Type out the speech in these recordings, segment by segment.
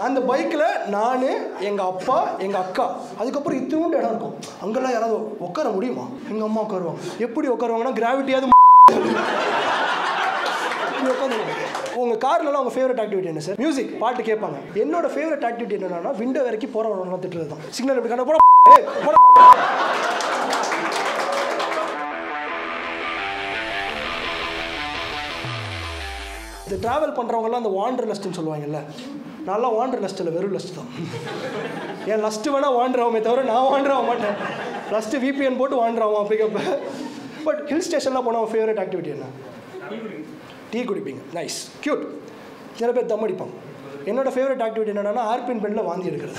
அந்த பைக்கில் நான், எங்கள் அப்பா, எங்கள் அக்கா, அதுக்கப்புறம் இத்தினூண்டு இடம் இருக்கும். அங்கெல்லாம் யாராவது உட்கார முடியுமா? எங்கள் அம்மா உட்காருவாங்க. எப்படி உட்காருவாங்கன்னா கிராவிட்டியாவது உட்காந்துருவாங்க. உங்கள் கார்லலாம் உங்கள் ஃபேவரட் ஆக்டிவிட்டி என்ன சார்? மியூசிக், பாட்டு கேட்பாங்க. என்னோட ஃபேவரட் ஆக்டிவிட்டி என்னன்னா விண்டோ வரைக்கும் போகிறவங்க திட்டுறது தான். சிக்னல் எப்படி கண்ட போட இந்த ட்ராவல் பண்ணுறவங்கலாம் அந்த வாண்டர் லஸ்ட்டுன்னு சொல்லுவாங்கல்ல. நல்லா வாண்டர் லஸ்ட் இல்லை, வெறும் லஸ்ட் தான். என் லஸ்ட்டு வேணால் வாண்டர் ஆகுமே தவிர நான் வாண்டர் ஆக மாட்டேன். லஸ்ட்டு VPN போட்டு வாண்டர் ஆகும் அப்படிங்கப்ப. பட் ஹில் ஸ்டேஷன்லாம் போனால் ஃபேவரட் ஆக்டிவிட்டி என்ன? டீ குடிப்பீங்க. Nice, cute. சில பேர் தம் அடிப்பாங்க. என்னோட ஃபேவரட் ஆக்டிவிட்டி என்னென்னா ஆர்பின் பெண்ணில் வாந்தி எடுக்கிறது.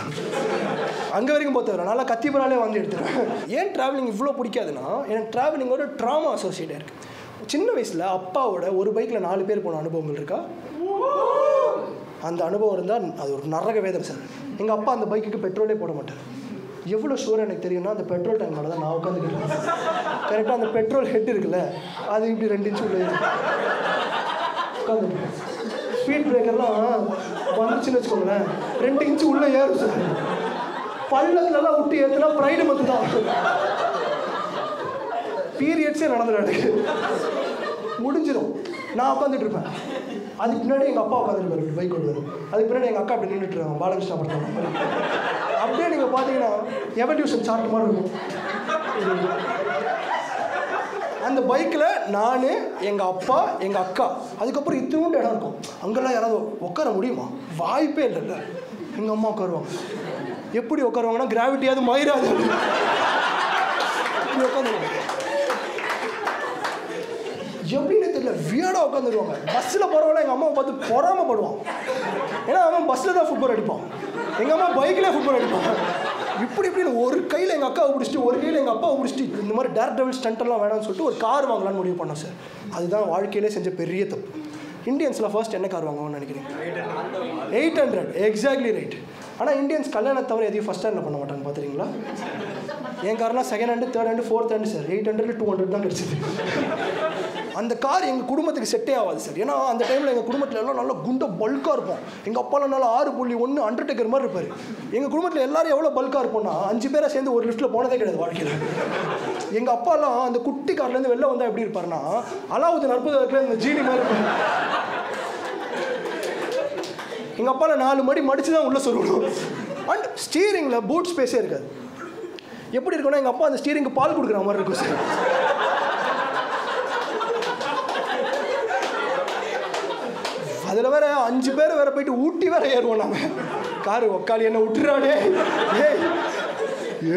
அங்கே வரைக்கும் போத்தவரை நல்லா கத்திபராலே வாந்தி எடுத்துருவேன். ஏன் ட்ராவலிங் இவ்வளோ பிடிக்காதுன்னா எனக்கு ட்ராவலிங்கோட ட்ராமா அசோசியேட்டாக இருக்குது. சின்ன வயசில் அப்பாவோட ஒரு பைக்கில் 4 பேர் போன அனுபவங்கள் இருக்கா? அந்த அனுபவம் இருந்தால் அது ஒரு நரக வேதனை சார். எங்கள் அப்பா அந்த பைக்குக்கு பெட்ரோலே போட மாட்டார். எவ்வளோ ஷூராக எனக்கு தெரியும்னா அந்த பெட்ரோல் டேங்க் மேலே தான் நான் உட்காந்துக்கிட்டேன். கரெக்டாக அந்த பெட்ரோல் ஹெட் இருக்குல்ல, அது இப்படி 2 இன்ச்சு உள்ள உட்காந்துருக்கேன். ஸ்பீட் பிரேக்கர்லாம் வந்துச்சுன்னு வச்சுக்கோங்களேன், 2 இன்ச்சு உள்ளே ஏறும் சார். பள்ளத்துலலாம் விட்டு ஏற்றுனா ப்ரைடு மத்து தான். பீரியட்ஸே நடந்துடும், முடிஞ்சிடும். நான் உட்காந்துட்டு இருப்பேன். அதுக்கு பின்னாடி எங்கள் அப்பா உட்காந்துருப்பாரு பைக் ஓடுவார். அதுக்கு பின்னாடி எங்கள் அக்கா அப்படி நின்றுட்டு இருக்காங்க பாலகிருஷ்ணா படத்தில். அப்படியே நீங்கள் பார்த்தீங்கன்னா எவல்யூஷன் சார்ட் மாதிரி இருக்கும். அந்த பைக்கில் நான், எங்கள் அப்பா, எங்கள் அக்கா, அதுக்கப்புறம் இத்தினூண்டு இடம் இருக்கும். அங்கெல்லாம் யாராவது உட்கார முடியுமா? வாய்ப்பே இல்லைல்ல. எங்கள் அம்மா உட்காருவாங்க. எப்படி உட்காருவாங்கன்னா கிராவிட்டியாவது மயிராது உட்காந்துருவாங்க. எப்படின்னு தெரியல, வியர்டாக உட்காந்துருவாங்க. பஸ்ஸில் போகிறவங்கள எங்கள் அம்மாவை பார்த்து பொறாமப்படுவான். ஏன்னா அவன் பஸ்ஸில் தான் ஃபுட்பால் அடிப்பான், எங்கள் அம்மா பைக்கில் ஃபுட்பால் அடிப்பான். இப்படின்னு ஒரு கையில் எங்கள் அக்காவை பிடிச்சிட்டு ஒரு கையில் எங்கள் அப்பாவை பிடிச்சிட்டு இந்த மாதிரி டேர் டெவில் ஸ்டண்ட்டெல்லாம் வேணாம்னு சொல்லிட்டு ஒரு கார் வாங்கலான்னு முடிவு பண்ணோம் சார். அதுதான் வாழ்க்கையிலே செஞ்ச பெரிய தப்பு. இந்தியன்ஸில் ஃபர்ஸ்ட் என்ன கார் வாங்குவாங்கன்னு நினைக்கிறீங்க? 800. Exactly right. ஆனால் இந்தியன்ஸ் கல்யாணத்தை தவிர எதையும் ஃபஸ்ட் ஹேண்டில் பண்ண மாட்டாங்க, பார்த்துறீங்களா? என் கார்லாம் second hand, third hand, fourth hand sir. 800 200 தான் கிடச்சிது. அந்த கார் எங்கள் குடும்பத்துக்கு செட்டே ஆகாது சார். ஏன்னா அந்த டைமில் எங்கள் குடும்பத்தில் எல்லாம் நல்லா குண்டை பல்காக இருப்போம். எங்கள் அப்பாலாம் நல்லா 6.1 அண்டர்டேக்கர் மாதிரி இருப்பார். எங்கள் குடும்பத்தில் எல்லாரும் எவ்வளோ பல்காக இருப்போம்னா 5 பேரை சேர்ந்து ஒரு லிஃப்ட்டில் போனதே கிடையாது வாழ்க்கையில். எங்கள் அப்பாலாம் அந்த குட்டி கார்லேருந்து வெளில வந்தால் எப்படி இருப்பாருன்னா அலாவுதீன் அற்புதத்தில் இந்த ஜீனி மாதிரி இருப்பார். எங்கள் அப்பாவில் 4 மடி மடித்து தான் உள்ளே சொல்லணும். அண்ட் ஸ்டீரிங்கில் பூட் ஸ்பேஸே இருக்காது. எப்படி இருக்குன்னா எங்கள் அப்பா அந்த ஸ்டீரிங்க்கு பால் கொடுக்குற மாதிரி இருக்கும் சார். அதில் வேற 5 பேர் வேற போயிட்டு ஊட்டி வேற ஏறுவோம் நாங்கள். காரு உக்காளி என்ன விட்டுறானே,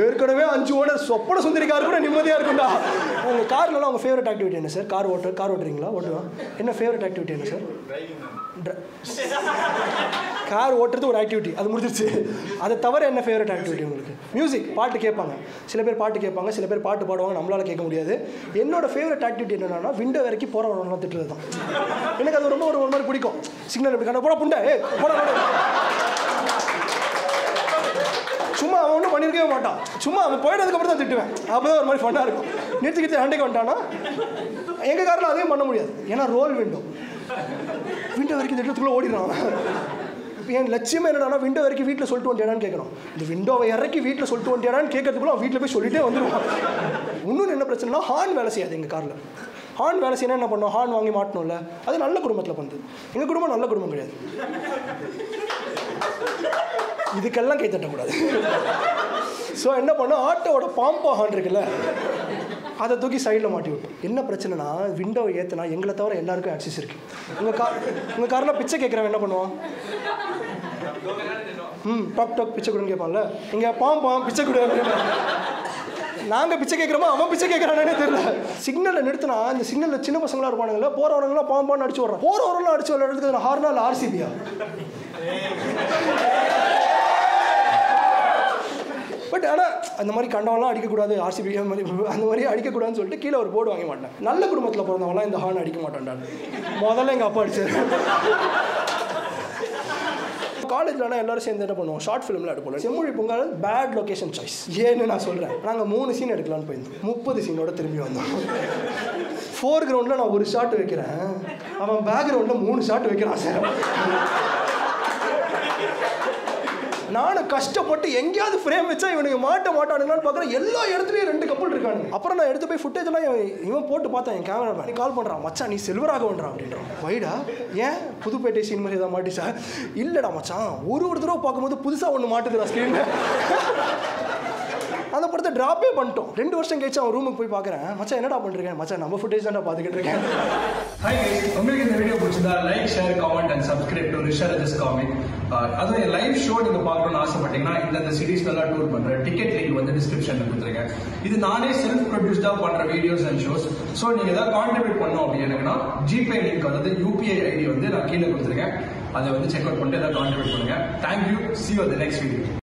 ஏற்கனவே 5 ஓனர் சொப்பன சுந்தரி கார் கூட நிம்மதியாக இருக்கும்டா. உங்கள் கார்லலாம் உங்கள் ஃபேவரட் ஆக்டிவிட்டி என்ன சார்? கார் ஓட்டுறீங்களா? ஓட்டுவேன். என்ன ஃபேவரட் ஆக்டிவிட்டி என்ன சார்? கார் ஓட்டுறது ஒரு ஆக்டிவிட்டி, அது முடிஞ்சிருச்சு. அதை தவிர என்ன ஃபேவரட் ஆக்டிவிட்டி உங்களுக்கு? மியூசிக், பாட்டு கேட்பாங்க. சில பேர் பாட்டு கேட்பாங்க, சில பேர் பாட்டு பாடுவாங்க, நம்மளால் கேட்க முடியாது. என்னோட ஃபேவரட் ஆக்டிவிட்டி என்னன்னா விண்டோ வரைக்கும் போகிறவங்களாம் திட்டுறது தான். எனக்கு அது ரொம்ப ஒரு மாதிரி பிடிக்கும். சிக்னல் எப்படி கண்ட போட புண்டை போட சும்மா அவன் ஒன்றும் பண்ணியிருக்கவே மாட்டான். சும்மா அவன் போயிட்டதுக்கப்புறம் தான் திட்டுவேன். அப்போ தான் ஒரு மாதிரி ஃபன்னாக இருக்கும். நிறுத்திக்கிட்டு ஹண்டைக்கு வந்துட்டானா எங்கள் காரில் அதையும் பண்ண முடியாது. ஏன்னா ரோல் விண்டோ வரைக்கும் திட்டத்துக்குள்ளே ஓடிடுறான். என் லட்சியமே என்னன்னா விண்டோ வரைக்கும் வீட்டில் சொல்லிட்டு வந்துட்டான்னு கேட்கணும். இந்த விண்டோவை இறக்கி வீட்டில் சொல்லிட்டு வந்துட்டான்னு கேட்கறதுக்குள்ள அவன் வீட்டில் போய் சொல்லிட்டே வந்துடுவான். இன்னொன்று என்ன பிரச்சனைனா ஹார்ன் வேலை செய்யாது எங்கள் காரில். ஹார்ன் வேலை செய்யணும், என்ன பண்ணோம்? ஹார்ன் வாங்கி மாட்டணும்ல. அது நல்ல குடும்பத்தில் பண்ணுது. எங்கள் குடும்பம் நல்ல குடும்பம் கிடையாது. இதுக்கெல்லாம் கை தட்டக்கூடாது. ஸோ என்ன பண்ணோம், ஆட்டோவோட பாம்பா ஹார்ன் இருக்குல்ல, அதை தூக்கி சைடில் மாட்டி விட்டோம். என்ன பிரச்சனைனா விண்டோவை ஏற்றினா எங்களை தவிர எல்லாருக்கும் ஆக்சஸ் இருக்குது. உங்கள் காரில் பிச்சை கேட்குறவன் என்ன பண்ணுவான்? டாக் டாக் பிச்சை கொடுன்னு கேட்பான்ல. இங்கே பாம் பிச்சை கொடு அப்படின்னு. நாங்கள் பிச்சை கேட்குறோமா அவன் பிச்சை கேட்குறானே தெரியல. சிக்னலில் நிறுத்தினா இந்த சிக்னலில் சின்ன பசங்களாக இருப்பானுங்களா, போகிறவங்களாம் பாம்பான்னு அடிச்சு விட்றான். போகிறவரெல்லாம் அடிச்சு விளையாடுறதுக்கு ஹார்னால் RCBயா? பட் ஆனால் அந்த மாதிரி கண்டவெல்லாம் அடிக்கக்கூடாது, RCB அந்த மாதிரி அடிக்கக்கூடாதுன்னு சொல்லிட்டு கீழே ஒரு போர்டு வாங்க மாட்டேன். நல்ல குடும்பத்தில் பிறந்தவங்களாம் இந்த ஹார்ன் அடிக்க மாட்டேன்டா. முதல்ல எங்கள் அப்பா அடிச்சார். காலேஜில் எல்லாரும் சேர்ந்து என்ன பண்ணுவோம், ஷார்ட் ஃபிலிமில் எடுப்போம். செம்மொழி பூங்கால பேட் லொக்கேஷன் சாய்ஸ். ஏன்னு நான் சொல்கிறேன். நாங்கள் 3 சீன் எடுக்கலான்னு போயிருந்தோம். 30 சீனோட திரும்பி வந்தோம். ஃபோர் கிரவுண்டில் நான் ஒரு ஷாட் வைக்கிறேன், அவன் பேக்ரவுண்டில் 3 ஷாட் வைக்கிறான் சார். நானும் கஷ்டப்பட்டு எங்கேயாவது ஃப்ரேம் வச்சா இவனுக்கு மாட்டானுங்களான்னு பார்க்குறேன். எல்லா இடத்துலையும் 2 கப்பல் இருக்கானுங்க. அப்புறம் நான் எடுத்து போய் ஃபுட்டேஜ் எல்லாம் இவன் போட்டு பார்த்தேன். என் கேமரா நீ கால் பண்ணுறான், மச்சான் நீ செல்வராகவன்றான் அப்படின்றான். வைடா ஏன் புதுப்பேட்டை சீன் மாதிரி ஏதாவது மாட்டிச்சா? இல்லைடா மச்சான், ஒரு தடவை பார்க்கும்போது புதுசாக ஒன்று மாட்டுதுடா ஸ்க்ரீனில். அந்த படத்தை ட்ராப்பே பண்ணிட்டோம். 2 வருஷம் கழிச்சு அவன் ரூமுக்கு போய் பார்க்குறேன். மச்சான் என்னடா பண்ணிருக்கேன்? மச்சான் நம்ம ஃபுட்டேஜ் தான் பார்த்துக்கிட்டு இருக்கேன். ஹாய் கைஸ், உங்களுக்கு இந்த வீடியோ பிடிச்சிருந்தா like, share, comment and subscribe to ரிஷாரஜஸ் காமிக். அதுவும் என் லைவ் ஷோ நீங்க பார்க்கணும்னு ஆசைப்பட்டீங்கன்னா இந்த சீரீஸ்ல எல்லாம் டூர் பண்றேன். டிக்கெட் லிங்க் வந்து டிஸ்கிரிப்ஷன்ல கொடுத்துருக்கேன். இது நானே செல்ஃப் ப்ரொடியூஸ்டா பண்ற வீடியோஸ் அண்ட் ஷோஸ். ஸோ நீங்க ஏதாவது கான்ட்ரிபியூட் பண்ணோம் அப்படின்னா ஜிபே லிங்க் அதாவது UPI ID வந்து நான் கீழே கொடுத்துருக்கேன். அதை வந்து செக் அவுட் பண்ணிட்டு ஏதாவது கான்ட்ரிபியூட் பண்ணுங்க. Thank you. See you at the next video.